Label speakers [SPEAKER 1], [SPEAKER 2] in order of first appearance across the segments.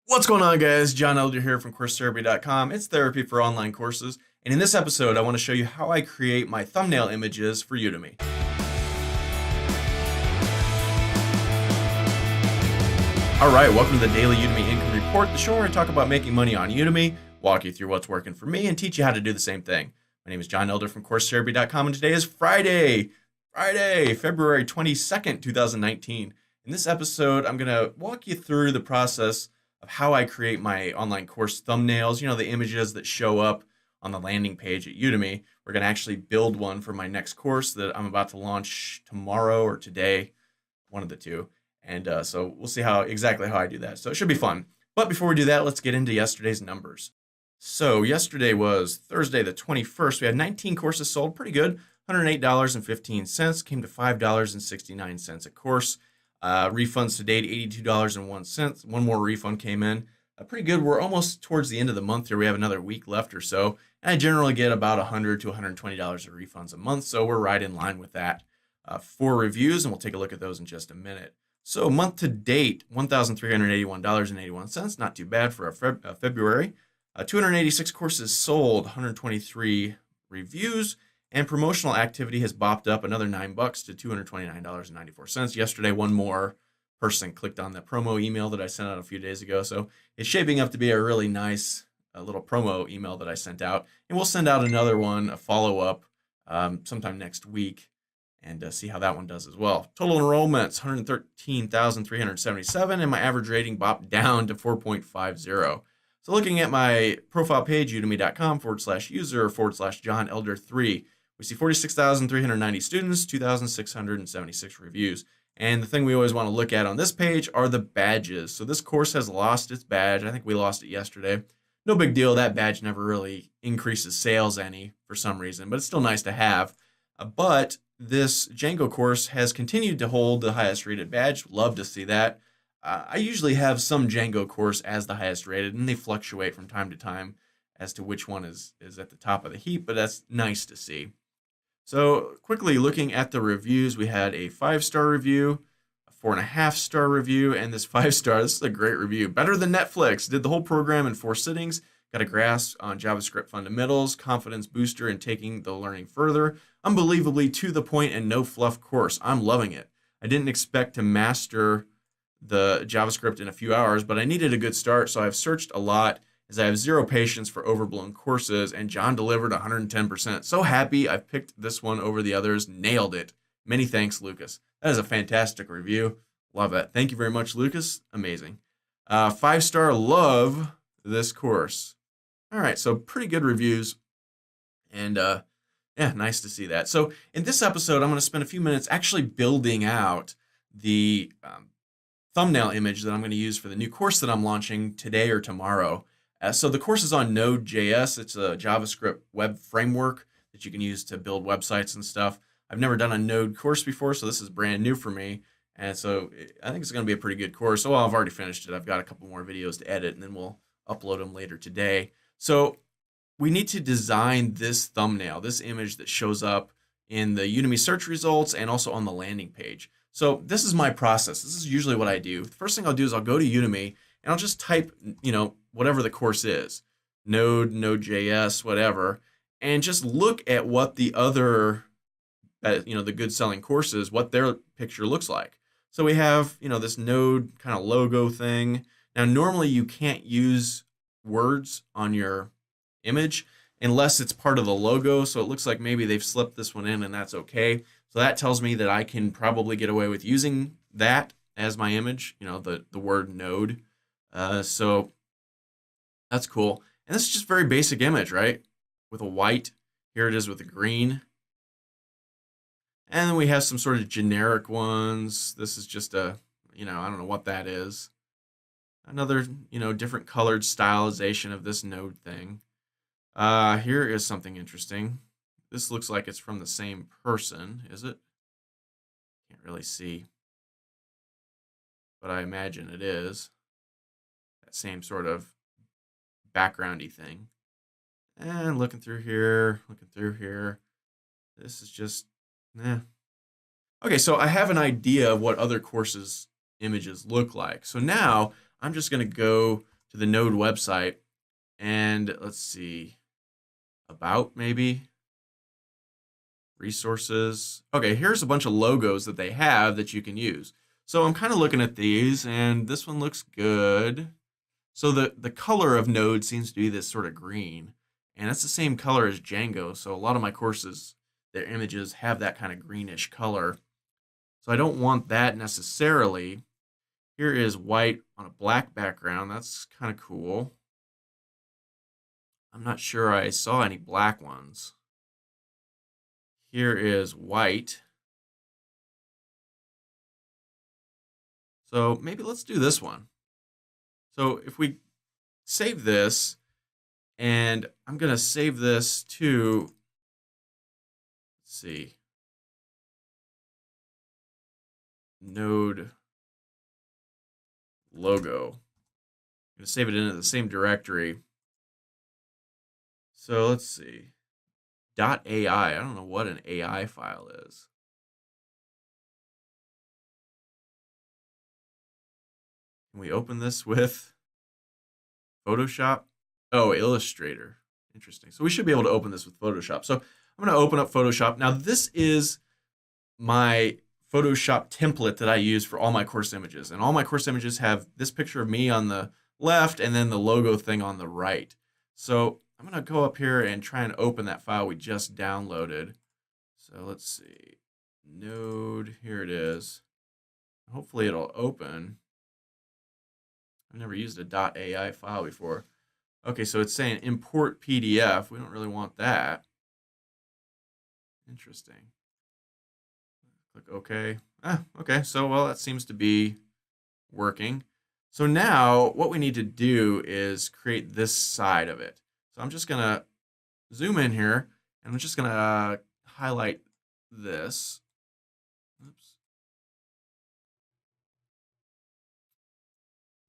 [SPEAKER 1] What's going on, guys? John Elder here from CourseTherapy.com. It's therapy for online courses. And in this episode, I want to show you how I create my thumbnail images for Udemy. All right, welcome to the Daily Udemy Income Report, the show where I talk about making money on Udemy, walk you through what's working for me, and teach you how to do the same thing. My name is John Elder from CourseTherapy.com, and today is Friday, February 22nd, 2019. In this episode, I'm going to walk you through the process of how I create my online course thumbnails, the images that show up on the landing page at Udemy. We're going to actually build one for my next course that I'm about to launch tomorrow or today, one of the two. And so we'll see exactly how I do that. So it should be fun. But before we do that, let's get into yesterday's numbers. So yesterday was Thursday the 21st. We had 19 courses sold, pretty good. $108.15, came to $5.69 a course. Refunds to date, $82.01. One more refund came in. Pretty good. We're almost towards the end of the month here. We have another week left or so. And I generally get about $100 to $120 of refunds a month. So we're right in line with that. 4 reviews, and we'll take a look at those in just a minute. So month to date, $1,381.81. Not too bad for February. 286 courses sold, 123 reviews. And promotional activity has bopped up another $9 to $229.94. Yesterday, one more person clicked on the promo email that I sent out a few days ago. So it's shaping up to be a really nice little promo email that I sent out. And we'll send out another one, a follow-up, sometime next week, and see how that one does as well. Total enrollments, 113,377, and my average rating bopped down to 4.50. So looking at my profile page, udemy.com/user/John Elder 3, we see 46,390 students, 2,676 reviews. And the thing we always want to look at on this page are the badges. So this course has lost its badge. I think we lost it yesterday. No big deal. That badge never really increases sales any for some reason, but it's still nice to have. But this Django course has continued to hold the highest rated badge. Love to see that. I usually have some Django course as the highest rated, and they fluctuate from time to time as to which one is at the top of the heap, but that's nice to see. So quickly looking at the reviews, we had a 5-star review, a 4.5-star review, and this 5-star, this is a great review. Better than Netflix. Did the whole program in 4 sittings. Got a grasp on JavaScript fundamentals, confidence booster, and taking the learning further. Unbelievably to the point and no fluff course. I'm loving it. I didn't expect to master the JavaScript in a few hours, but I needed a good start, so I've searched a lot as I have zero patience for overblown courses, and John delivered 110%. So happy I've picked this one over the others. Nailed it. Many thanks, Lucas. That is a fantastic review. Love it. Thank you very much, Lucas. Amazing. 5-star, love this course. All right, so pretty good reviews, and yeah, nice to see that. So in this episode, I'm going to spend a few minutes actually building out the thumbnail image that I'm going to use for the new course that I'm launching today or tomorrow. So the course is on Node.js. It's a JavaScript web framework that you can use to build websites and stuff. I've never done a Node course before, so this is brand new for me. And so I think it's going to be a pretty good course. So I've already finished it. I've got a couple more videos to edit, and then we'll upload them later today. So we need to design this thumbnail, this image that shows up in the Udemy search results and also on the landing page. So this is my process. This is usually what I do. The first thing I'll do is I'll go to Udemy and I'll just type, whatever the course is, Node, Node.js, whatever, and just look at what the other, the good selling courses, what their picture looks like. So we have, this Node kind of logo thing. Now, normally you can't use words on your image unless it's part of the logo. So it looks like maybe they've slipped this one in, and that's okay. So that tells me that I can probably get away with using that as my image, the word Node. So that's cool. And this is just a very basic image, right? With a white. Here it is with a green. And then we have some sort of generic ones. This is just I don't know what that is. Another, different colored stylization of this Node thing. Here is something interesting. This looks like it's from the same person, is it? Can't really see, but I imagine it is. That same sort of backgroundy thing. And looking through here. This is just, Okay, so I have an idea of what other courses images look like. So now I'm just going to go to the Node website. And let's see, about maybe, resources. Okay, here's a bunch of logos that they have that you can use. So I'm kind of looking at these, and this one looks good. So the color of Node seems to be this sort of green, and that's the same color as Django. So a lot of my courses, their images have that kind of greenish color. So I don't want that necessarily. Here is white on a black background. That's kind of cool. I'm not sure I saw any black ones. Here is white. So maybe let's do this one. So if we save this, and I'm going to save this to, let's see, Node logo. I'm going to save it into the same directory. So let's see, .ai. I don't know what an AI file is. Can we open this with Photoshop? Oh, Illustrator. Interesting. So we should be able to open this with Photoshop. So I'm going to open up Photoshop. Now this is my Photoshop template that I use for all my course images. And all my course images have this picture of me on the left and then the logo thing on the right. So I'm going to go up here and try and open that file we just downloaded. So let's see. Node, here it is. Hopefully it'll open. I've never used a .ai file before. Okay, so it's saying import PDF. We don't really want that. Interesting. Click OK. Okay, so well, that seems to be working. So now what we need to do is create this side of it. So I'm just going to zoom in here, and I'm just going to highlight this. Oops.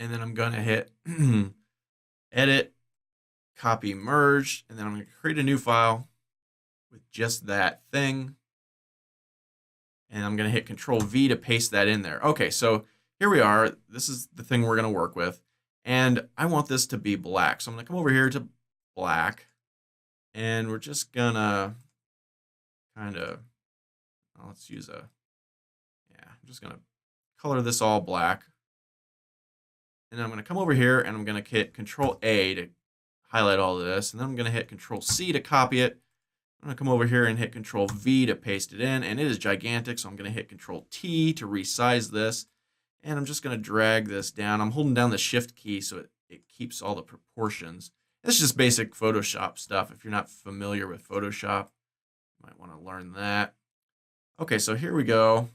[SPEAKER 1] And then I'm going to hit edit, copy, merge, and then I'm going to create a new file with just that thing. And I'm going to hit Control V to paste that in there. Okay, so here we are. This is the thing we're going to work with. And I want this to be black. So I'm going to come over here to black. And we're just going to kind of, let's use I'm just going to color this all black. And then I'm going to come over here and I'm going to hit Control A to highlight all of this. And then I'm going to hit Control C to copy it. I'm going to come over here and hit Control V to paste it in. And it is gigantic, so I'm going to hit Control T to resize this. And I'm just going to drag this down. I'm holding down the Shift key so it keeps all the proportions. This is just basic Photoshop stuff. If you're not familiar with Photoshop, you might want to learn that. Okay, so here we go.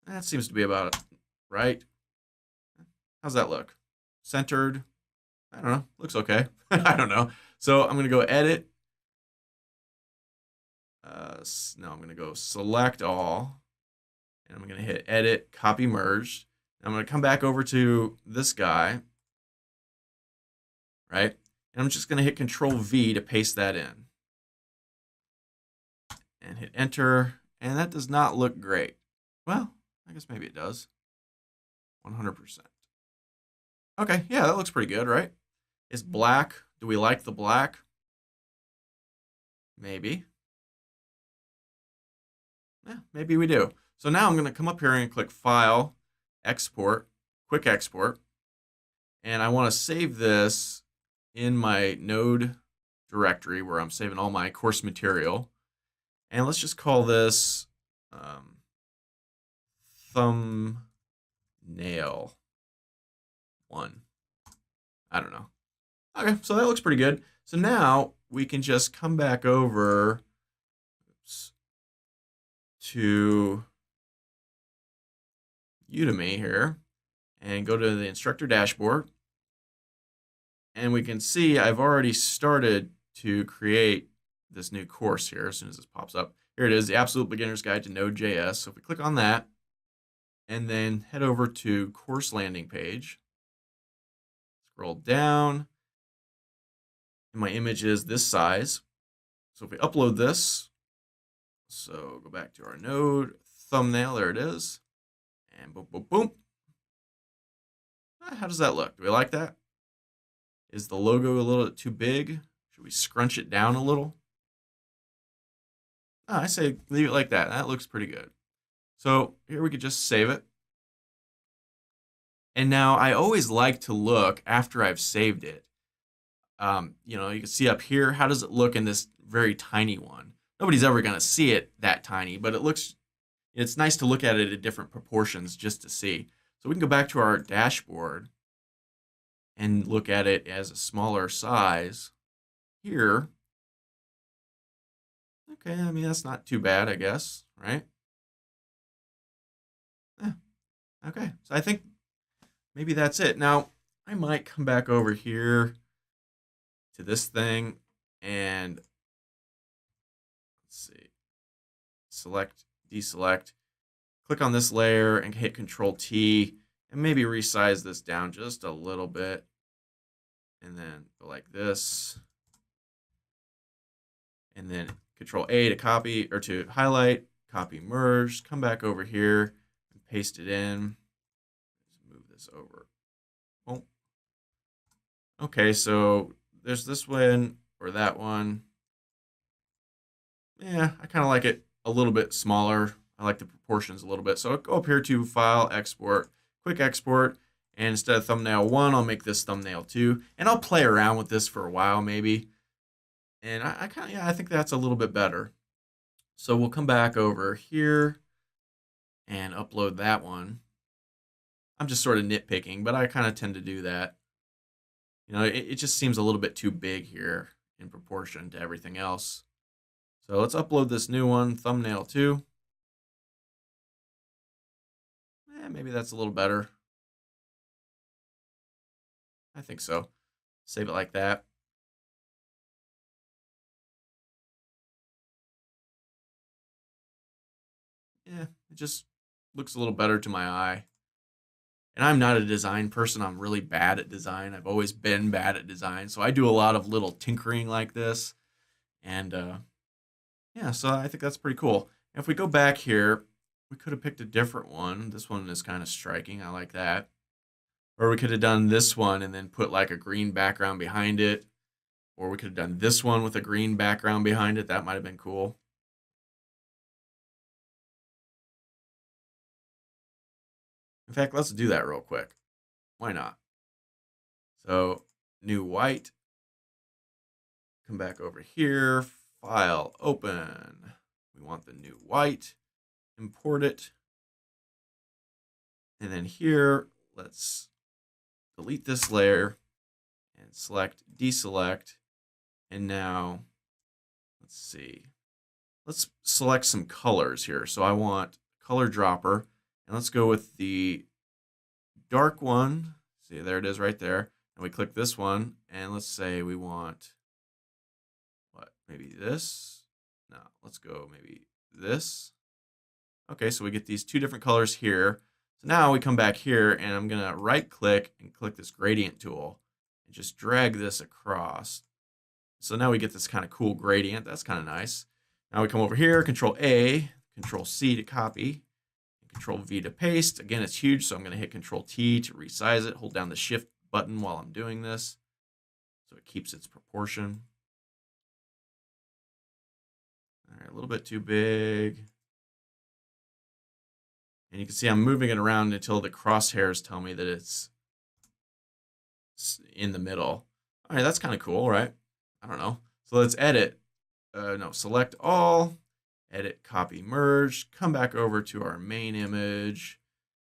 [SPEAKER 1] That seems to be about it, right? How's that look? Centered? I don't know. Looks okay. I don't know. So I'm going to go edit. No, I'm going to go select all. And I'm going to hit edit, copy, merge. And I'm going to come back over to this guy. Right? And I'm just going to hit Control V to paste that in. And hit enter. And that does not look great. Well, I guess maybe it does. 100%. Okay, yeah, that looks pretty good, right? It's black. Do we like the black? Maybe. Yeah, maybe we do. So now I'm going to come up here and click File, Export, Quick Export. And I want to save this in my Node directory where I'm saving all my course material. And let's just call this thumbnail 1. I don't know. Okay, so that looks pretty good. So now we can just come back over to Udemy here and go to the instructor dashboard. And we can see I've already started to create this new course here as soon as this pops up. Here it is, the Absolute Beginner's Guide to Node.js. So if we click on that and then head over to course landing page, scroll down, and my image is this size. So if we upload this, so go back to our Node thumbnail, there it is, and boom, boom, boom. How does that look? Do we like that? Is the logo a little too big? Should we scrunch it down a little? Oh, I say leave it like that. That looks pretty good. So here we could just save it. And now I always like to look after I've saved it. You know, you can see up here, how does it look in this very tiny one? Nobody's ever going to see it that tiny, but it's nice to look at it at different proportions just to see. So we can go back to our dashboard and look at it as a smaller size here. Okay, I mean, that's not too bad, I guess, right? Yeah. Okay, so I think maybe that's it. Now, I might come back over here to this thing and let's see, select, deselect, click on this layer and hit Control T and maybe resize this down just a little bit. And then go like this. And then Control A to copy or to highlight, copy, merge, come back over here and paste it in. Just move this over. Oh. Okay, so there's this one or that one. Yeah, I kind of like it a little bit smaller. I like the proportions a little bit. So I'll go up here to File, Export, Quick Export. And instead of thumbnail 1, I'll make this thumbnail 2. And I'll play around with this for a while maybe. And I kind of, yeah, I think that's a little bit better. So we'll come back over here and upload that one. I'm just sort of nitpicking, but I kind of tend to do that. You know, it just seems a little bit too big here in proportion to everything else. So let's upload this new one, thumbnail 2. Maybe that's a little better. I think so. Save it like that. Yeah, it just looks a little better to my eye. And I'm not a design person. I'm really bad at design. I've always been bad at design. So I do a lot of little tinkering like this. And yeah, so I think that's pretty cool. If we go back here, we could have picked a different one. This one is kind of striking. I like that. Or we could have done this one and then put like a green background behind it. Or we could have done this one with a green background behind it. That might have been cool. In fact, let's do that real quick. Why not? So, new white. Come back over here. File, open. We want the new white. Import it. And then here, let's delete this layer and select, deselect. And now, let's see. Let's select some colors here. So I want color dropper. And let's go with the dark one. See, there it is right there. And we click this one. And let's say we want, what, maybe this? No, let's go maybe this. Okay, so we get these two different colors here. So now we come back here and I'm gonna right click and click this gradient tool and just drag this across. So now we get this kind of cool gradient. That's kind of nice. Now we come over here, Control A, Control C to copy, Control V to paste. Again, it's huge, so I'm gonna hit Control T to resize it. Hold down the Shift button while I'm doing this so it keeps its proportion. All right, a little bit too big. And you can see I'm moving it around until the crosshairs tell me that it's in the middle. All right, that's kind of cool, right? I don't know. So let's edit. No, select all, edit, copy, merge, come back over to our main image,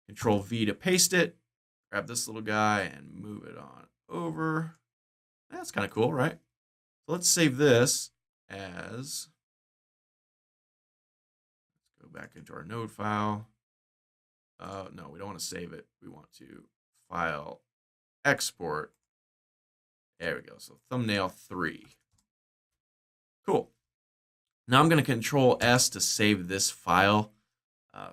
[SPEAKER 1] Control V to paste it, grab this little guy and move it on over. That's kind of cool, right? So let's save this as, let's go back into our node file. No, we don't want to save it. We want to file, export. There we go. So thumbnail 3. Cool. Now I'm going to Control S to save this file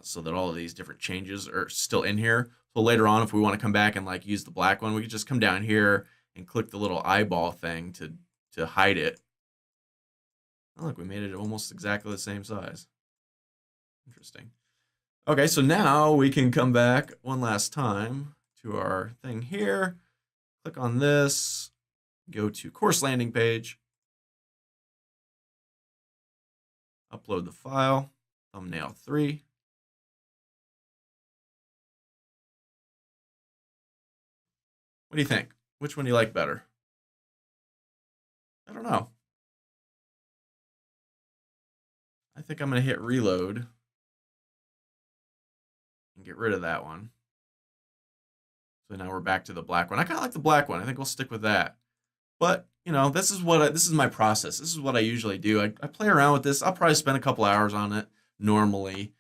[SPEAKER 1] so that all of these different changes are still in here. So later on, if we want to come back and like use the black one, we can just come down here and click the little eyeball thing to hide it. Oh, look, we made it almost exactly the same size. Interesting. Okay, so now we can come back one last time to our thing here. Click on this. Go to course landing page, upload the file, thumbnail 3. What do you think? Which one do you like better? I don't know. I think I'm going to hit reload and get rid of that one. So now we're back to the black one. I kind of like the black one. I think we'll stick with that. But, you know, this is my process. This is what I usually do. I play around with this. I'll probably spend a couple hours on it normally,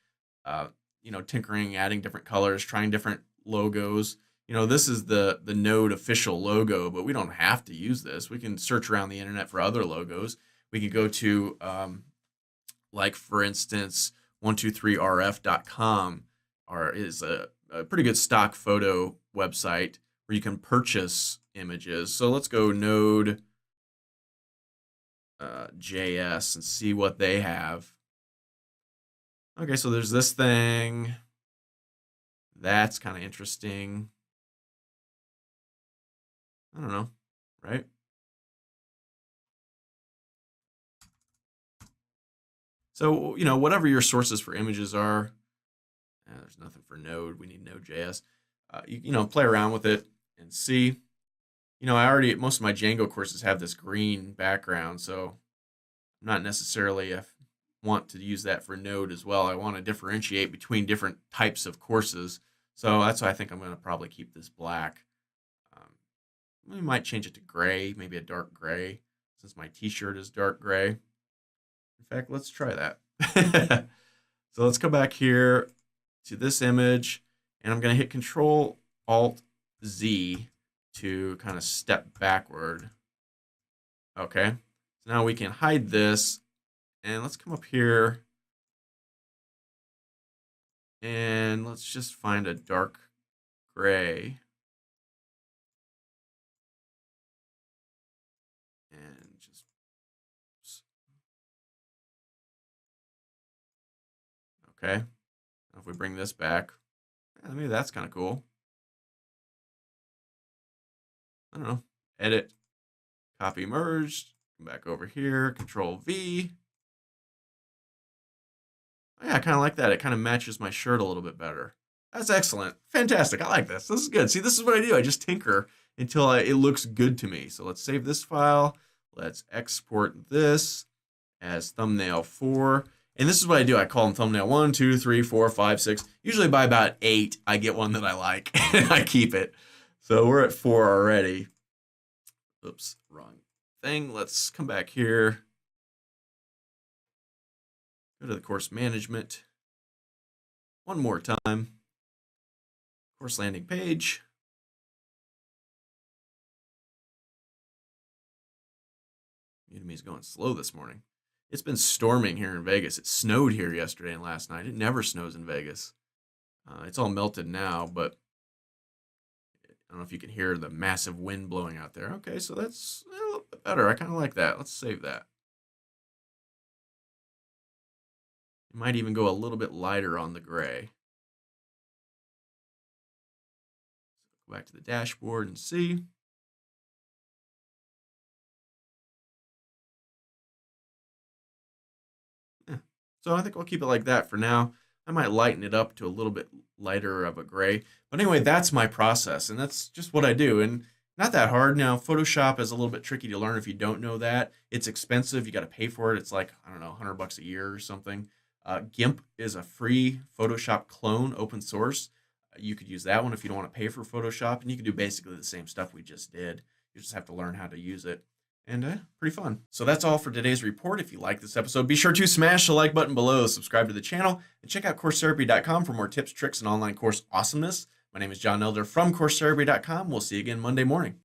[SPEAKER 1] you know, tinkering, adding different colors, trying different logos. You know, this is the Node official logo, but we don't have to use this. We can search around the internet for other logos. We could go to, like, for instance, 123rf.com is a pretty good stock photo website where you can purchase images. So let's go Node JS and see what they have. Okay, so there's this thing. That's kind of interesting. I don't know, right? So, you know, whatever your sources for images are, there's nothing for Node. We need Node.js. You know, play around with it and see. You know, most of my Django courses have this green background, so I'm not necessarily want to use that for Node as well. I want to differentiate between different types of courses. So that's why I think I'm going to probably keep this black. We might change it to gray, maybe a dark gray, since my t-shirt is dark gray. In fact, let's try that. So let's go back here to this image, and I'm going to hit Control-Alt-Z to kind of step backward. Okay, so now we can hide this, and let's come up here, and let's just find a dark gray. And just, okay. Now if we bring this back, maybe that's kind of cool. I don't know. Edit, copy, merged. Come back over here, Control V. Oh, yeah, I kind of like that. It kind of matches my shirt a little bit better. That's excellent. Fantastic. I like this. This is good. See, this is what I do. I just tinker until it looks good to me. So let's save this file. Let's export this as thumbnail 4. And this is what I do. I call them thumbnail 1, 2, 3, 4, 5, 6. Usually by about 8, I get one that I like and I keep it. So we're at 4 already. Oops, wrong thing. Let's come back here. Go to the course management. One more time. Course landing page. Udemy's going slow this morning. It's been storming here in Vegas. It snowed here yesterday and last night. It never snows in Vegas. It's all melted now, but I don't know if you can hear the massive wind blowing out there. Okay, so that's a little bit better. I kind of like that. Let's save that. You might even go a little bit lighter on the gray. Go back to the dashboard and see. So I think we'll keep it like that for now. I might lighten it up to a little bit lighter of a gray. But anyway, that's my process, and that's just what I do. And not that hard. Now, Photoshop is a little bit tricky to learn if you don't know that. It's expensive. You got to pay for it. It's like, I don't know, $100 a year or something. GIMP is a free Photoshop clone, open source. You could use that one if you don't want to pay for Photoshop, and you can do basically the same stuff we just did. You just have to learn how to use it. And pretty fun. So that's all for today's report. If you like this episode, be sure to smash the like button below, subscribe to the channel, and check out CourseTherapy.com for more tips, tricks, and online course awesomeness. My name is John Elder from CourseTherapy.com. We'll see you again Monday morning.